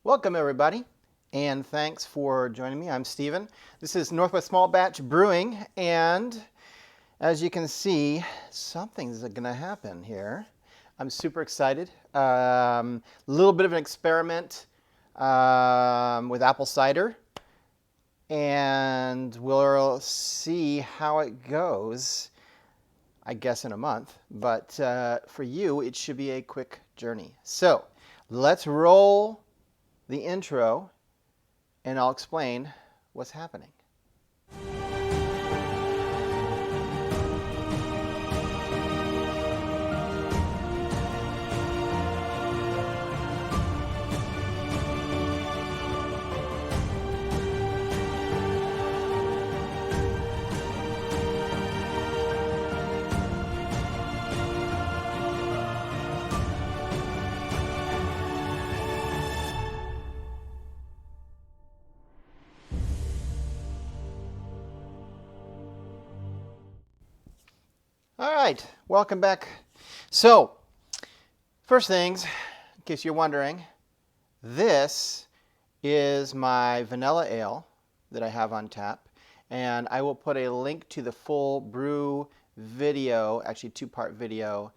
Welcome everybody, and thanks for joining me. I'm Steven. This is Northwest Small Batch Brewing, and as you can see, something's gonna happen here. I'm super excited. A little bit of an experiment with apple cider, and we'll see how it goes, I guess in a month, but for you, it should be a quick journey. So let's roll the intro, and I'll explain what's happening. All right, welcome back. So, first things, in case you're wondering, this is my vanilla ale that I have on tap, and I will put a link to the full brew video, actually two-part video,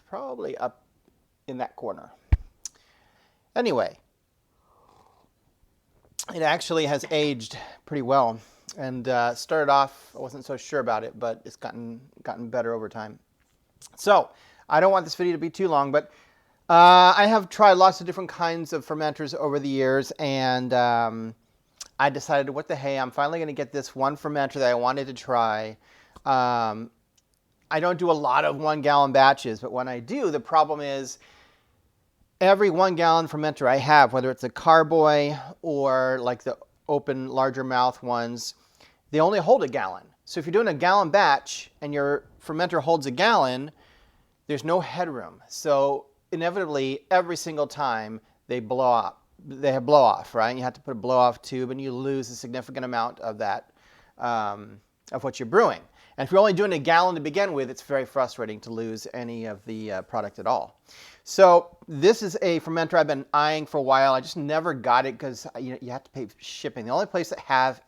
probably up in that corner. Anyway, it actually has aged pretty well. And started off, I wasn't so sure about it, but it's gotten better over time. So I don't want this video to be too long, but I have tried lots of different kinds of fermenters over the years, and I decided, what the hey, I'm finally going to get this one fermenter that I wanted to try. I don't do a lot of 1 gallon batches, but when I do, the problem is every 1 gallon fermenter I have, whether it's a carboy or like the open larger mouth ones, they only hold a gallon. So if you're doing a gallon batch and your fermenter holds a gallon, there's no headroom. So inevitably, every single time they blow up. They have blow off, right? You have to put a blow off tube, and you lose a significant amount of that, of what you're brewing. And if you're only doing a gallon to begin with, it's very frustrating to lose any of the product at all. So this is a fermenter I've been eyeing for a while. I just never got it because you have to pay shipping. The only place that has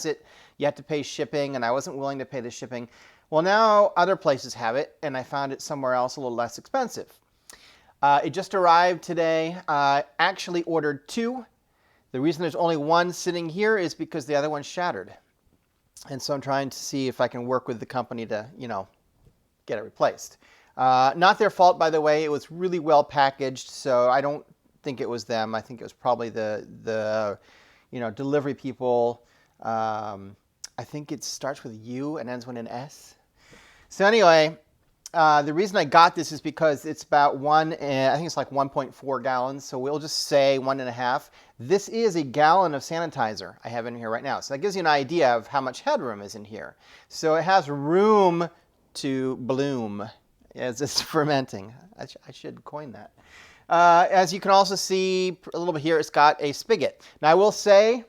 it, you have to pay shipping, and I wasn't willing to pay the shipping. Well, now other places have it, and I found it somewhere else a little less expensive. It just arrived today. Actually ordered 2. The reason there's only 1 sitting here is because the other one shattered. And so I'm trying to see if I can work with the company to, get it replaced. Not their fault, by the way. It was really well packaged, so I don't think it was them. I think it was probably the delivery people. I think it starts with U and ends with an S. So anyway, the reason I got this is because it's about I think it's like 1.4 gallons, so we'll just say 1.5. This is a gallon of sanitizer I have in here right now. So that gives you an idea of how much headroom is in here. So it has room to bloom as it's fermenting. I should coin that. As you can also see a little bit here, it's got a spigot. Now I will say,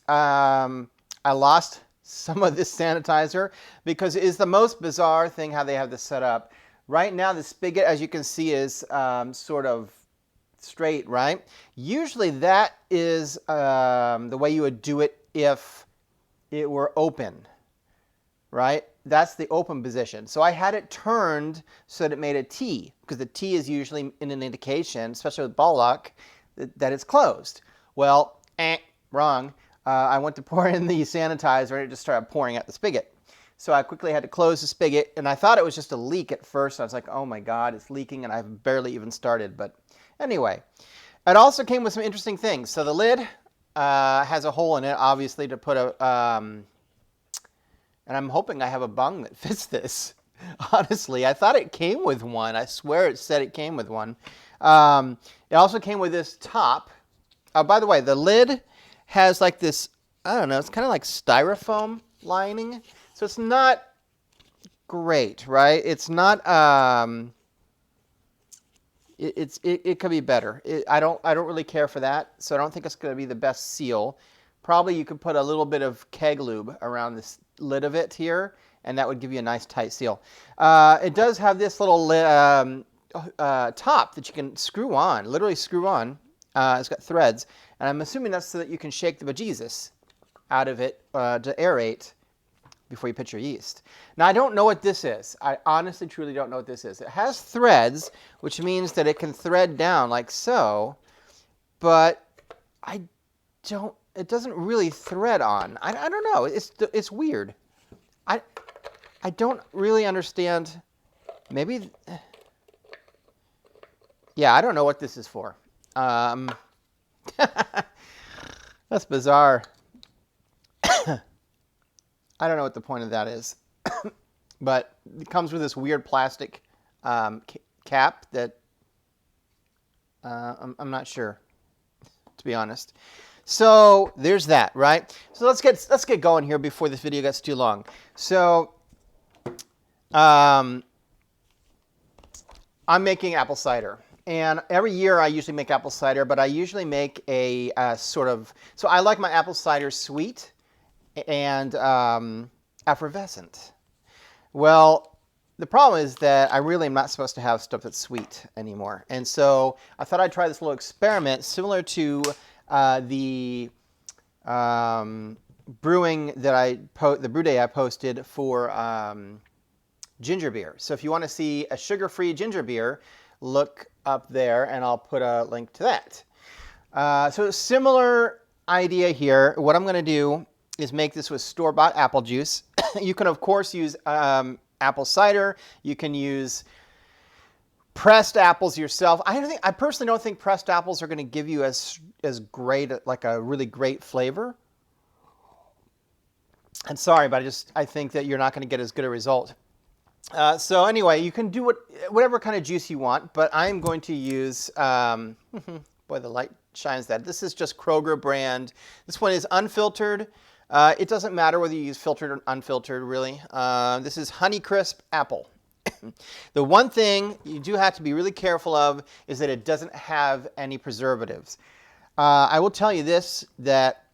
I lost some of this sanitizer because it is the most bizarre thing how they have this set up. Right now the spigot, as you can see, is sort of straight, right? Usually that is the way you would do it if it were open, right? That's the open position. So I had it turned so that it made a T, because the T is usually in an indication, especially with ball lock, that it's closed. Well, wrong. I went to pour in the sanitizer and it just started pouring out the spigot. So I quickly had to close the spigot, and I thought it was just a leak at first. I was like, oh my God, it's leaking, and I've barely even started. But anyway, it also came with some interesting things. So the lid has a hole in it, obviously, to put a, and I'm hoping I have a bung that fits this. Honestly, I thought it came with one. I swear it said it came with one. It also came with this top. Oh, by the way, the lid has like this, I don't know, it's kind of like styrofoam lining. So it's not great, right? It's not, it could be better. I don't really care for that, so I don't think it's going to be the best seal. Probably you could put a little bit of keg lube around this lid of it here, and that would give you a nice tight seal. It does have this little top that you can screw on, literally screw on. It's got threads, and I'm assuming that's so that you can shake the bejesus out of it to aerate before you put your yeast. Now, I don't know what this is. I honestly, truly don't know what this is. It has threads, which means that it can thread down like so, but it doesn't really thread on. I don't know. It's weird. I don't really understand. Maybe, yeah, I don't know what this is for. That's bizarre. I don't know what the point of that is, but it comes with this weird plastic cap that I'm not sure, to be honest. So there's that, right? So let's get going here before this video gets too long. So I'm making apple cider. And every year I usually make apple cider, but I usually make a sort of, so I like my apple cider sweet and effervescent. Well, the problem is that I really am not supposed to have stuff that's sweet anymore. And so I thought I'd try this little experiment similar to the brewing that the brew day I posted for ginger beer. So if you want to see a sugar-free ginger beer, look up there and I'll put a link to that. So similar idea here. What I'm going to do is make this with store-bought apple juice. You can, of course, use apple cider. You can use pressed apples yourself. I personally don't think pressed apples are going to give you as great, like a really great flavor. I'm sorry, but I think that you're not going to get as good a result. So anyway, you can do whatever kind of juice you want, but I'm going to use, boy, the light shines that. This is just Kroger brand. This one is unfiltered. It doesn't matter whether you use filtered or unfiltered, really. This is Honeycrisp Apple. The one thing you do have to be really careful of is that it doesn't have any preservatives. I will tell you this, that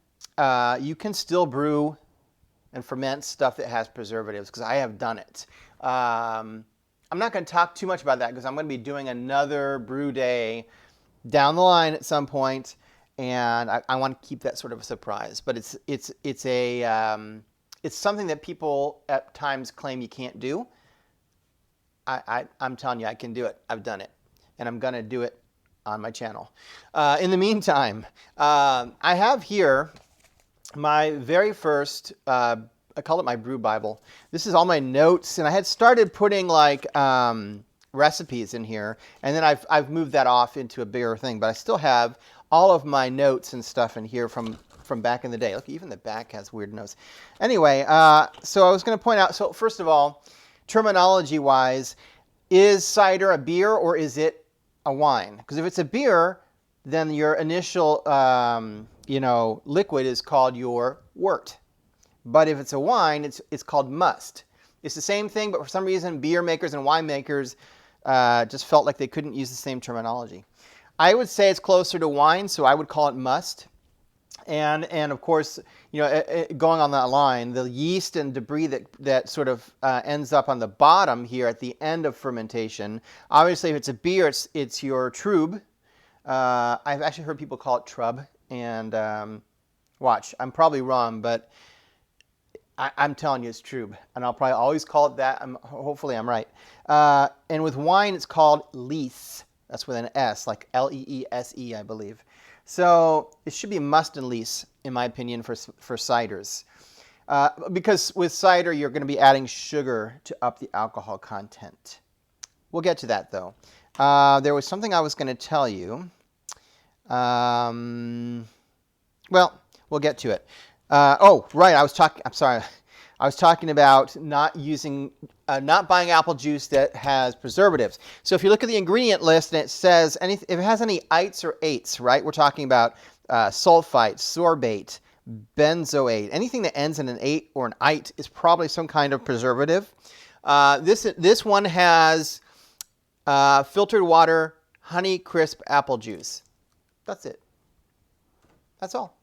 you can still brew and ferment stuff that has preservatives, because I have done it. I'm not going to talk too much about that because I'm going to be doing another brew day down the line at some point, and I want to keep that sort of a surprise. But it's something that people at times claim you can't do. I'm telling you, I can do it. I've done it, and I'm going to do it on my channel. In the meantime, I have here my very first, I call it my brew Bible. This is all my notes, and I had started putting like recipes in here, and then I've moved that off into a bigger thing, but I still have all of my notes and stuff in here from back in the day. Look, even the back has weird notes. Anyway, so I was going to point out, so first of all, terminology-wise, is cider a beer or is it a wine? Because if it's a beer, then your initial liquid is called your wort. But if it's a wine, it's called must. It's the same thing, but for some reason, beer makers and wine makers just felt like they couldn't use the same terminology. I would say it's closer to wine, so I would call it must. And of course, going on that line, the yeast and debris that sort of ends up on the bottom here at the end of fermentation. Obviously, if it's a beer, it's your trub. I've actually heard people call it trub. And watch, I'm probably wrong, but I'm telling you it's trub, and I'll probably always call it that. Hopefully I'm right. And with wine, it's called lees. That's with an S, like L-E-E-S-E, I believe. So it should be must and lees, in my opinion, for ciders. Because with cider, you're going to be adding sugar to up the alcohol content. We'll get to that, though. There was something I was going to tell you. Well, we'll get to it. Oh, right. I'm sorry. I was talking about not buying apple juice that has preservatives. So if you look at the ingredient list and it says if it has any ites or ates, right? We're talking about sulfite, sorbate, benzoate. Anything that ends in an ate or an ite is probably some kind of preservative. This one has filtered water, Honeycrisp apple juice. That's it. That's all.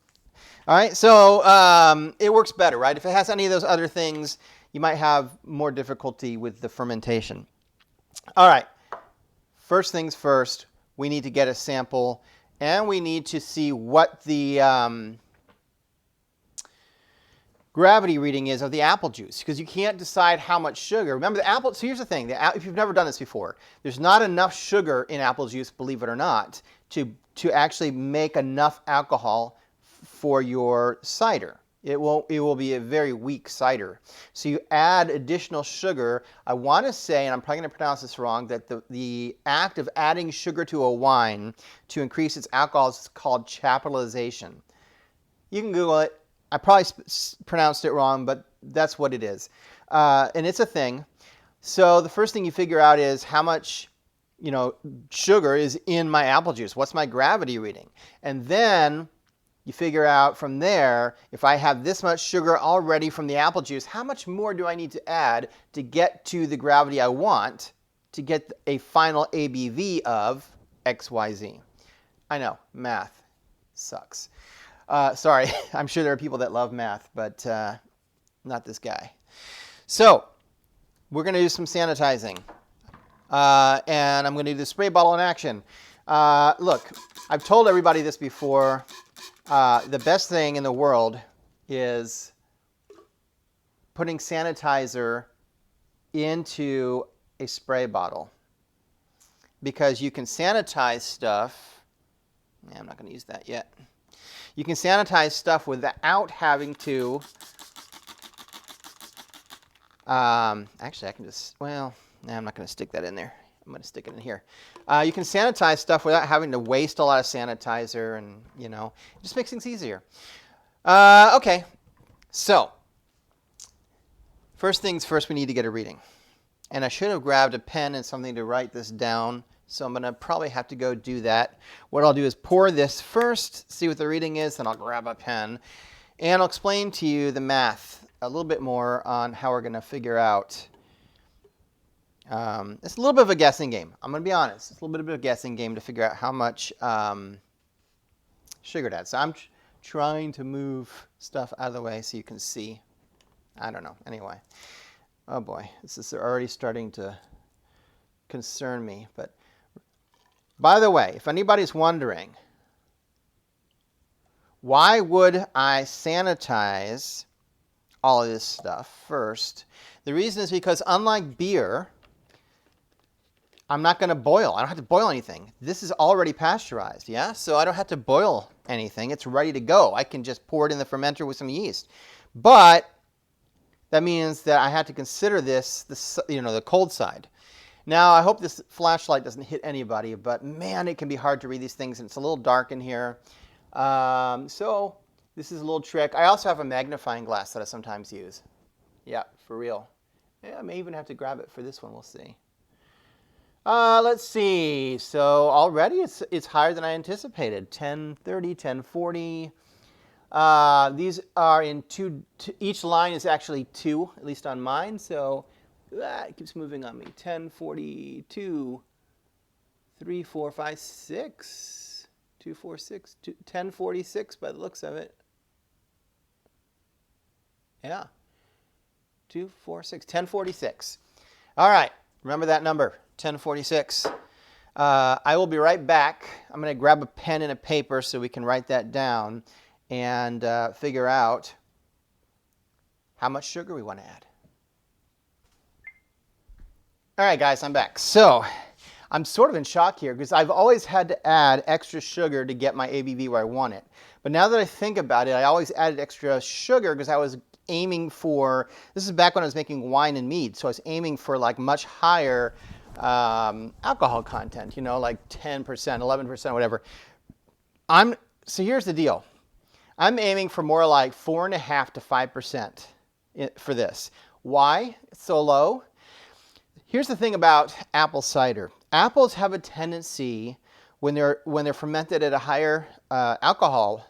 All right, so it works better, right? If it has any of those other things, you might have more difficulty with the fermentation. All right, first things first, we need to get a sample and we need to see what the gravity reading is of the apple juice, because you can't decide how much sugar. Remember the apple, so here's the thing, if you've never done this before, there's not enough sugar in apple juice, believe it or not, to actually make enough alcohol for your cider. It will be a very weak cider. So you add additional sugar. I want to say, and I'm probably going to pronounce this wrong, that the act of adding sugar to a wine to increase its alcohol is called chaptalization. You can Google it. I probably pronounced it wrong, but that's what it is. And it's a thing. So the first thing you figure out is how much, sugar is in my apple juice. What's my gravity reading? And then you figure out from there, if I have this much sugar already from the apple juice, how much more do I need to add to get to the gravity I want to get a final ABV of XYZ? I know, math sucks. Sorry, I'm sure there are people that love math, but not this guy. So we're going to do some sanitizing. And I'm going to do the spray bottle in action. Look, I've told everybody this before. The best thing in the world is putting sanitizer into a spray bottle, because you can sanitize stuff. I'm not going to use that yet. You can sanitize stuff without having to, actually I can just, I'm not going to stick that in there. I'm going to stick it in here. You can sanitize stuff without having to waste a lot of sanitizer, and it just makes things easier. Okay, so first things first, we need to get a reading. And I should have grabbed a pen and something to write this down, so I'm going to probably have to go do that. What I'll do is pour this first, see what the reading is, then I'll grab a pen, and I'll explain to you the math a little bit more on how we're going to figure out. It's a little bit of a guessing game. I'm going to be honest. It's a little bit of a guessing game to figure out how much sugar it adds. So I'm trying to move stuff out of the way so you can see. I don't know. Anyway. Oh boy. This is already starting to concern me. But by the way, if anybody's wondering, why would I sanitize all of this stuff first? The reason is because unlike beer, I'm not going to boil. I don't have to boil anything. This is already pasteurized, yeah? So I don't have to boil anything. It's ready to go. I can just pour it in the fermenter with some yeast. But that means that I have to consider this, the cold side. Now, I hope this flashlight doesn't hit anybody, but man, it can be hard to read these things, and it's a little dark in here. So this is a little trick. I also have a magnifying glass that I sometimes use. Yeah, for real. Yeah, I may even have to grab it for this one. We'll see. Let's see. So already it's higher than I anticipated. 1030, 1040. These are in each line is actually 2, at least on mine. So it keeps moving on me. 1042, 3, 4, 5, 6, 2, 4, 6, 1046 by the looks of it. Yeah. 2, 4, 6, 1046. All right. Remember that number, 1046. I will be right back. I'm going to grab a pen and a paper so we can write that down and figure out how much sugar we want to add. All right, guys, I'm back. So I'm sort of in shock here because I've always had to add extra sugar to get my ABV where I want it. But now that I think about it, I always added extra sugar because I was aiming for, this is back when I was making wine and mead, so I was aiming for like much higher alcohol content, like 10%, 11%, whatever. So here's the deal. I'm aiming for more like 4.5 to 5% for this. Why it's so low? Here's the thing about apple cider. Apples have a tendency when they're fermented at a higher alcohol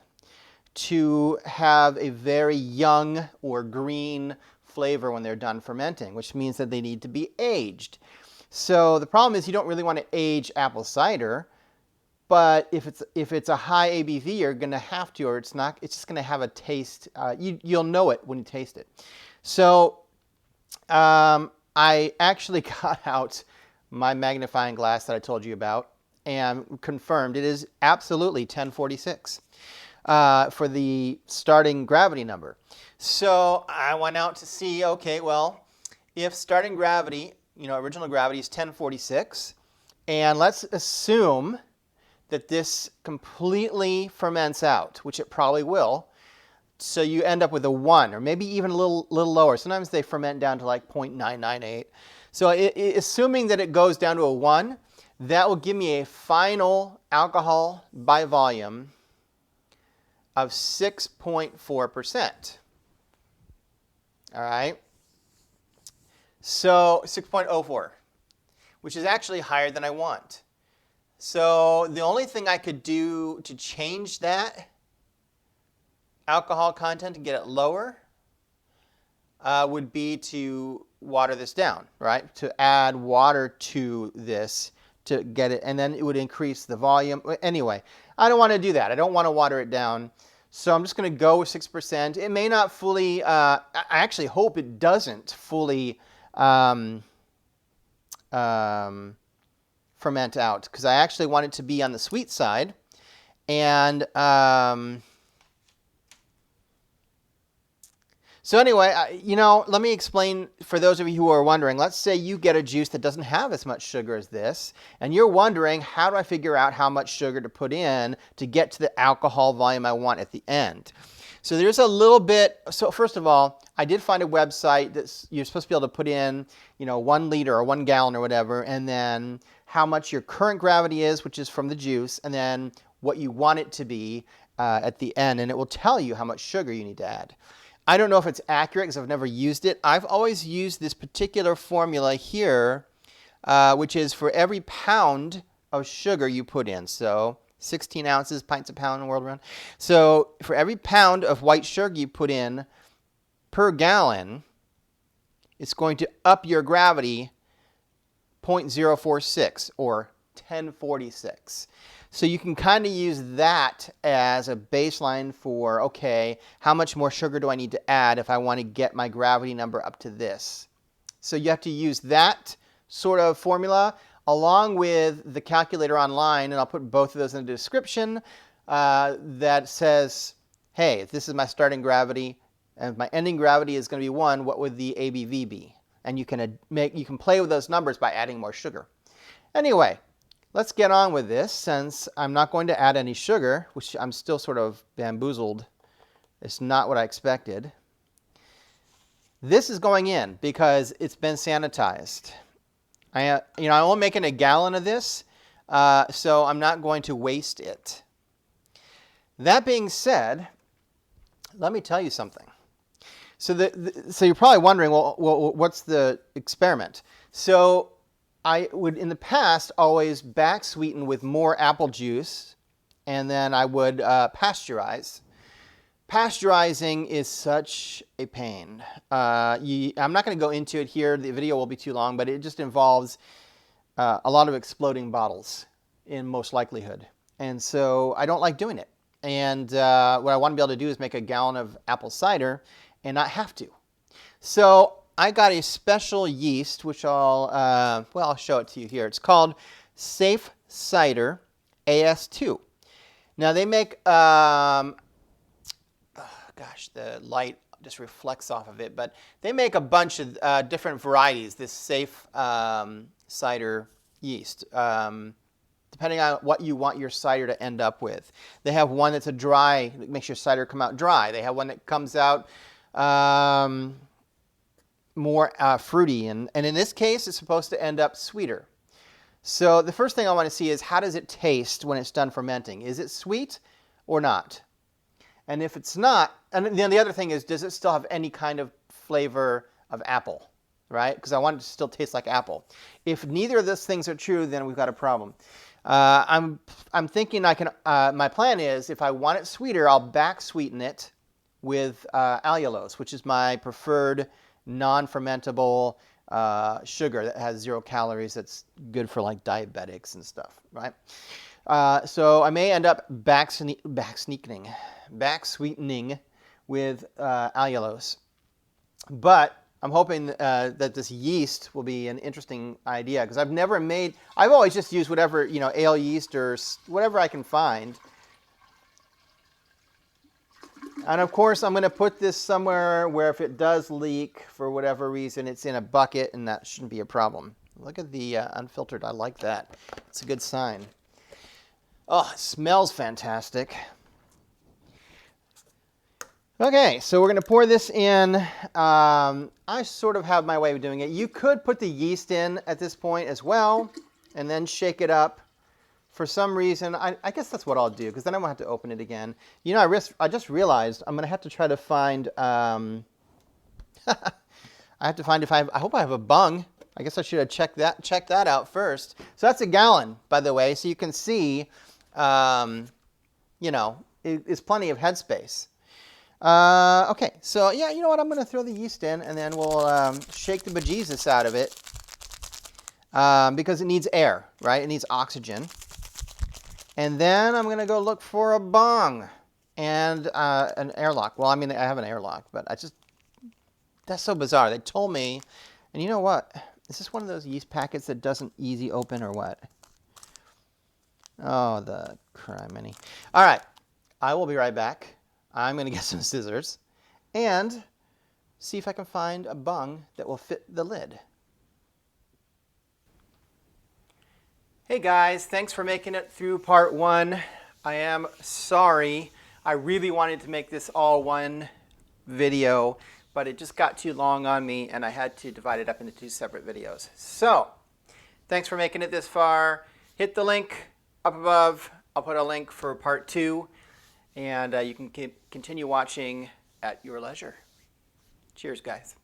to have a very young or green flavor when they're done fermenting, which means that they need to be aged. So the problem is you don't really want to age apple cider, but if it's a high ABV, you're going to have to, or it's just going to have a taste. You'll know it when you taste it. So I actually got out my magnifying glass that I told you about, and confirmed it is absolutely 1046 for the starting gravity number. So I went out to see, okay, well, if starting gravity, original gravity is 1046, and let's assume that this completely ferments out, which it probably will. So you end up with a 1, or maybe even a little lower. Sometimes they ferment down to like 0.998. So assuming that it goes down to a 1, that will give me a final alcohol by volume of 6.4%. All right? So 6.04, which is actually higher than I want. So the only thing I could do to change that alcohol content to get it lower would be to water this down, right? To add water to this to get it, and then it would increase the volume. Anyway, I don't want to do that. I don't want to water it down. So I'm just going to go with 6%. It may not fully, I actually hope it doesn't fully ferment out, because I actually want it to be on the sweet side. And so anyway, let me explain for those of you who are wondering. Let's say you get a juice that doesn't have as much sugar as this, and you're wondering, how do I figure out how much sugar to put in to get to the alcohol volume I want at the end? So there's a little bit. So first of all, I did find a website that you're supposed to be able to put in, 1 liter or 1 gallon or whatever, and then how much your current gravity is, which is from the juice, and then what you want it to be at the end, and it will tell you how much sugar you need to add. I don't know if it's accurate because I've never used it. I've always used this particular formula here, which is for every pound of sugar you put in. So 16 ounces, pints a pound, world around. So for every pound of white sugar you put in per gallon, it's going to up your gravity 0.046 or 1046. So you can kind of use that as a baseline for, okay, how much more sugar do I need to add if I want to get my gravity number up to this? So you have to use that sort of formula along with the calculator online, and I'll put both of those in the description, that says, hey, if this is my starting gravity and if my ending gravity is going to be 1, what would the ABV be? And you can play with those numbers by adding more sugar. Anyway, let's get on with this, since I'm not going to add any sugar, which I'm still sort of bamboozled. It's not what I expected. This is going in because it's been sanitized. I'm only making a gallon of this, so I'm not going to waste it. That being said, let me tell you something. So, so you're probably wondering, well, what's the experiment? So I would, in the past, always back sweeten with more apple juice, and then I would pasteurize. Pasteurizing is such a pain. I'm not going to go into it here. The video will be too long, but it just involves a lot of exploding bottles in most likelihood. And so I don't like doing it. And what I want to be able to do is make a gallon of apple cider and not have to. So I got a special yeast, which I'll show it to you here. It's called Safale Cider AS2. Now they make, gosh, the light just reflects off of it, but they make a bunch of different varieties, this Safale cider yeast, depending on what you want your cider to end up with. They have one that's a dry, that makes your cider come out dry. They have one that comes out more fruity, and in this case, it's supposed to end up sweeter. So the first thing I want to see is, how does it taste when it's done fermenting? Is it sweet or not? And if it's not, and then the other thing is, does it still have any kind of flavor of apple, right? Because I want it to still taste like apple. If neither of those things are true, then we've got a problem. I'm thinking I can, my plan is, if I want it sweeter, I'll back sweeten it with allulose, which is my preferred non-fermentable sugar that has 0 calories, that's good for like diabetics and stuff, right? So I may end up back sweetening with allulose. But I'm hoping that this yeast will be an interesting idea, because I've never made, I've always just used whatever, you know, ale yeast or whatever I can find. And of course, I'm going to put this somewhere where if it does leak for whatever reason, it's in a bucket, and that shouldn't be a problem. Look at the unfiltered. I like that. It's a good sign. Oh, it smells fantastic. Okay, so we're going to pour this in. I sort of have my way of doing it. You could put the yeast in at this point as well, and then shake it up. For some reason, I guess that's what I'll do, because then I won't have to open it again. You know, I just realized I'm going to have to try to find, I have to find if I hope I have a bung. I guess I should have checked that out first. So that's a gallon, by the way, so you can see, you know, it's plenty of headspace. Okay, so yeah, you know what? I'm going to throw the yeast in, and then we'll shake the bejesus out of it, because it needs air, right? It needs oxygen. And then I'm going to go look for a bong and an airlock. Well, I mean, I have an airlock, but that's so bizarre. They told me, and you know what? Is this one of those yeast packets that doesn't easy open or what? Oh, the criminy. All right, I will be right back. I'm going to get some scissors and see if I can find a bung that will fit the lid. Hey guys, thanks for making it through part 1. I am sorry. I really wanted to make this all one video, but it just got too long on me and I had to divide it up into 2 separate videos. So, thanks for making it this far. Hit the link up above. I'll put a link for part 2, and you can continue watching at your leisure. Cheers, guys.